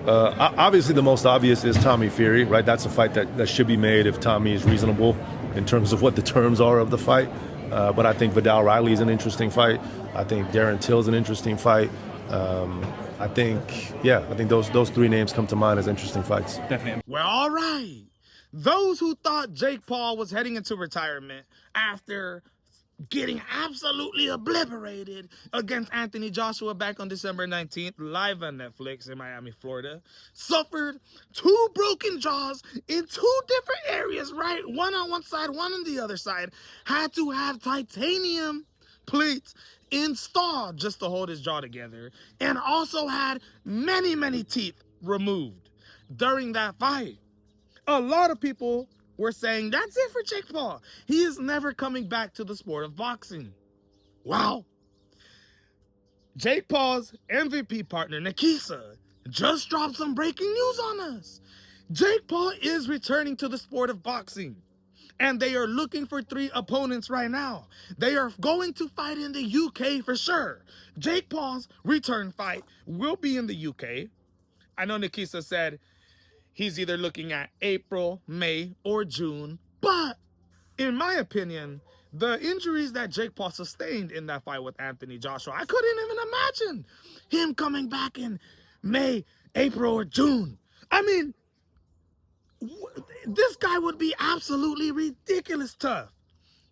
Obviously, the most obvious is Tommy Fury, right? That's a fight that should be made if Tommy is reasonable in terms of what the terms are of the fight. But I think Vidal Riley is an interesting fight. I think Darren Till's an interesting fight. I think those three names come to mind as interesting fights. Definitely. Well, all right. Those who thought Jake Paul was heading into retirement after getting absolutely obliterated against Anthony Joshua back on December 19th, live on Netflix in Miami, Florida, suffered 2 broken jaws in 2 different areas, right? One on one side, one on the other side. Had to have titanium plates installed just to hold his jaw together, and also had many, many teeth removed during that fight. A lot of people were saying, that's it for Jake Paul. He is never coming back to the sport of boxing. Wow. Jake Paul's MVP partner, Nikisa, just dropped some breaking news on us. Jake Paul is returning to the sport of boxing, and they are looking for 3 opponents right now. They are going to fight in the UK for sure. Jake Paul's return fight will be in the UK. I know Nikisa said he's either looking at April, May, or June. But in my opinion, the injuries that Jake Paul sustained in that fight with Anthony Joshua, I couldn't even imagine him coming back in May, April, or June. I mean, this guy would be absolutely ridiculous tough.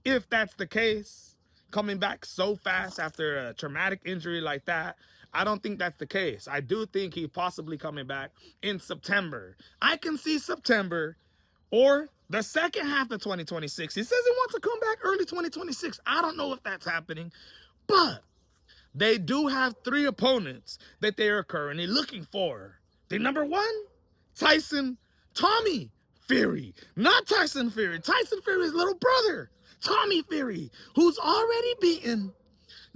If that's the case, coming back so fast after a traumatic injury like that, I don't think that's the case. I do think he's possibly coming back in September. I can see September or the second half of 2026. He says he wants to come back early 2026. I don't know if that's happening, but they do have 3 opponents that they are currently looking for. The number 1, Tommy Fury. Not Tyson Fury. Tyson Fury's little brother, Tommy Fury, who's already beaten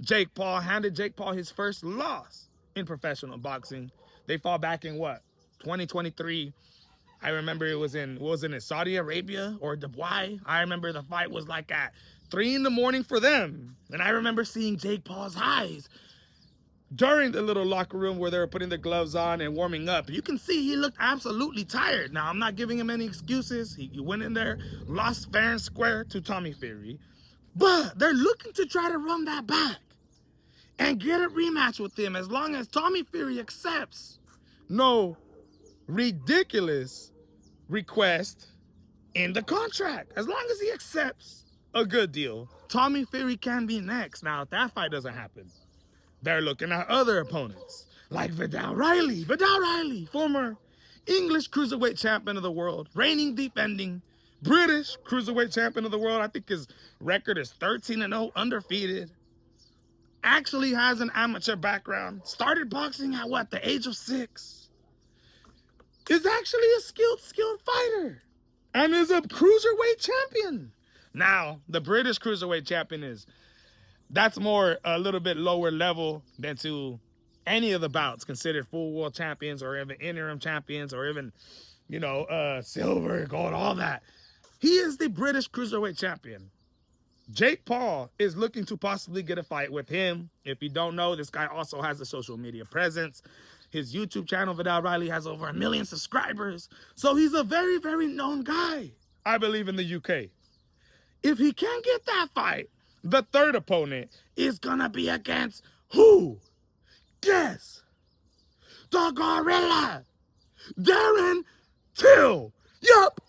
Jake Paul, handed Jake Paul his first loss in professional boxing. They fought back in 2023. I remember it was in Saudi Arabia or Dubai. I remember the fight was like at 3 in the morning for them. And I remember seeing Jake Paul's eyes during the little locker room where they were putting the gloves on and warming up. You can see he looked absolutely tired. Now, I'm not giving him any excuses. He went in there, lost fair and square to Tommy Fury. But they're looking to try to run that back and get a rematch with him as long as Tommy Fury accepts no ridiculous request in the contract. As long as he accepts a good deal, Tommy Fury can be next. Now, if that fight doesn't happen, they're looking at other opponents like Vidal Riley. Vidal Riley, former English cruiserweight champion of the world, reigning, defending British cruiserweight champion of the world. I think his record is 13-0, undefeated. Actually has an amateur background. Started boxing at the age of 6. Is actually a skilled fighter. And is a cruiserweight champion. Now, the British cruiserweight champion that's more a little bit lower level than to any of the bouts considered full world champions or even interim champions or even, silver, gold, all that. He is the British cruiserweight champion. Jake Paul is looking to possibly get a fight with him. If you don't know, this guy also has a social media presence. His YouTube channel, Vidal Riley, has over 1 million subscribers. So he's a very, very known guy, I believe, in the UK. If he can't get that fight, the 3rd opponent is going to be against who? Guess. The Gorilla. Darren Till. Yup.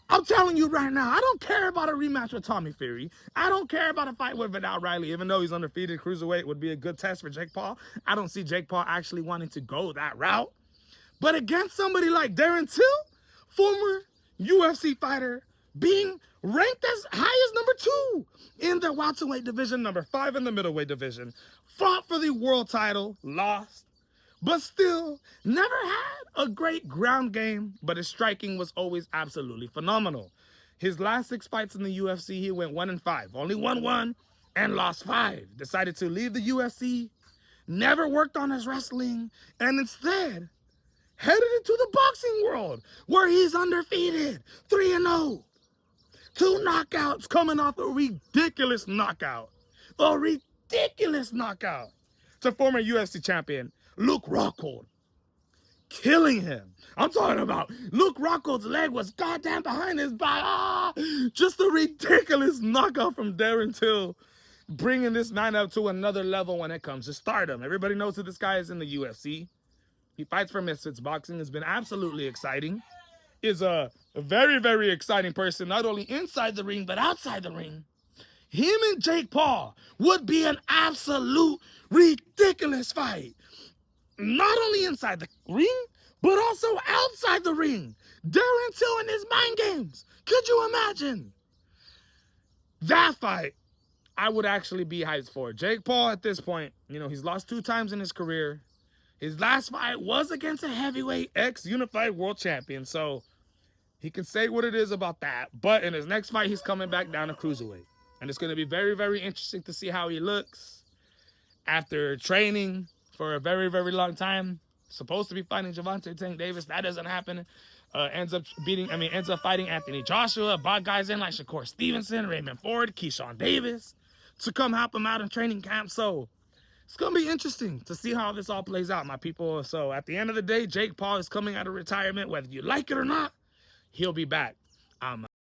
I'm telling you right now, I don't care about a rematch with Tommy Fury. I don't care about a fight with Vidal Riley, even though he's undefeated. Cruiserweight would be a good test for Jake Paul. I don't see Jake Paul actually wanting to go that route. But against somebody like Darren Till, former UFC fighter, being ranked as high as number 2 in the welterweight division, number 5 in the middleweight division, fought for the world title, lost, but still never had a great ground game, but his striking was always absolutely phenomenal. His last 6 fights in the UFC, he went 1-5, only won 1 and lost 5. Decided to leave the UFC, never worked on his wrestling, and instead headed into the boxing world where he's undefeated, 3-0. 2 knockouts coming off a ridiculous knockout. A ridiculous knockout to former UFC champion Luke Rockhold. killing him. I'm talking about Luke Rockhold's leg was goddamn behind his back. Ah, just a ridiculous knockout from Darren Till, bringing this man up to another level when it comes to stardom. Everybody knows that this guy is in the UFC. He fights for Misfits Boxing. It's been absolutely exciting. Is a very, very exciting person, not only inside the ring, but outside the ring. Him and Jake Paul would be an absolute ridiculous fight. Not only inside the ring, but also outside the ring. Darren Till and his mind games. Could you imagine? That fight, I would actually be hyped for. Jake Paul at this point, you know, he's lost 2 times in his career. His last fight was against a heavyweight ex-unified world champion, so he can say what it is about that. But in his next fight, he's coming back down to cruiserweight. And it's going to be very, very interesting to see how he looks after training for a very, very long time. Supposed to be fighting Gervonta Tank Davis. That doesn't happen. Ends up fighting Anthony Joshua. Brought guys in like Shakur Stevenson, Raymond Ford, Keyshawn Davis to come help him out in training camp. So it's going to be interesting to see how this all plays out, my people. So at the end of the day, Jake Paul is coming out of retirement. Whether you like it or not, he'll be back. I'm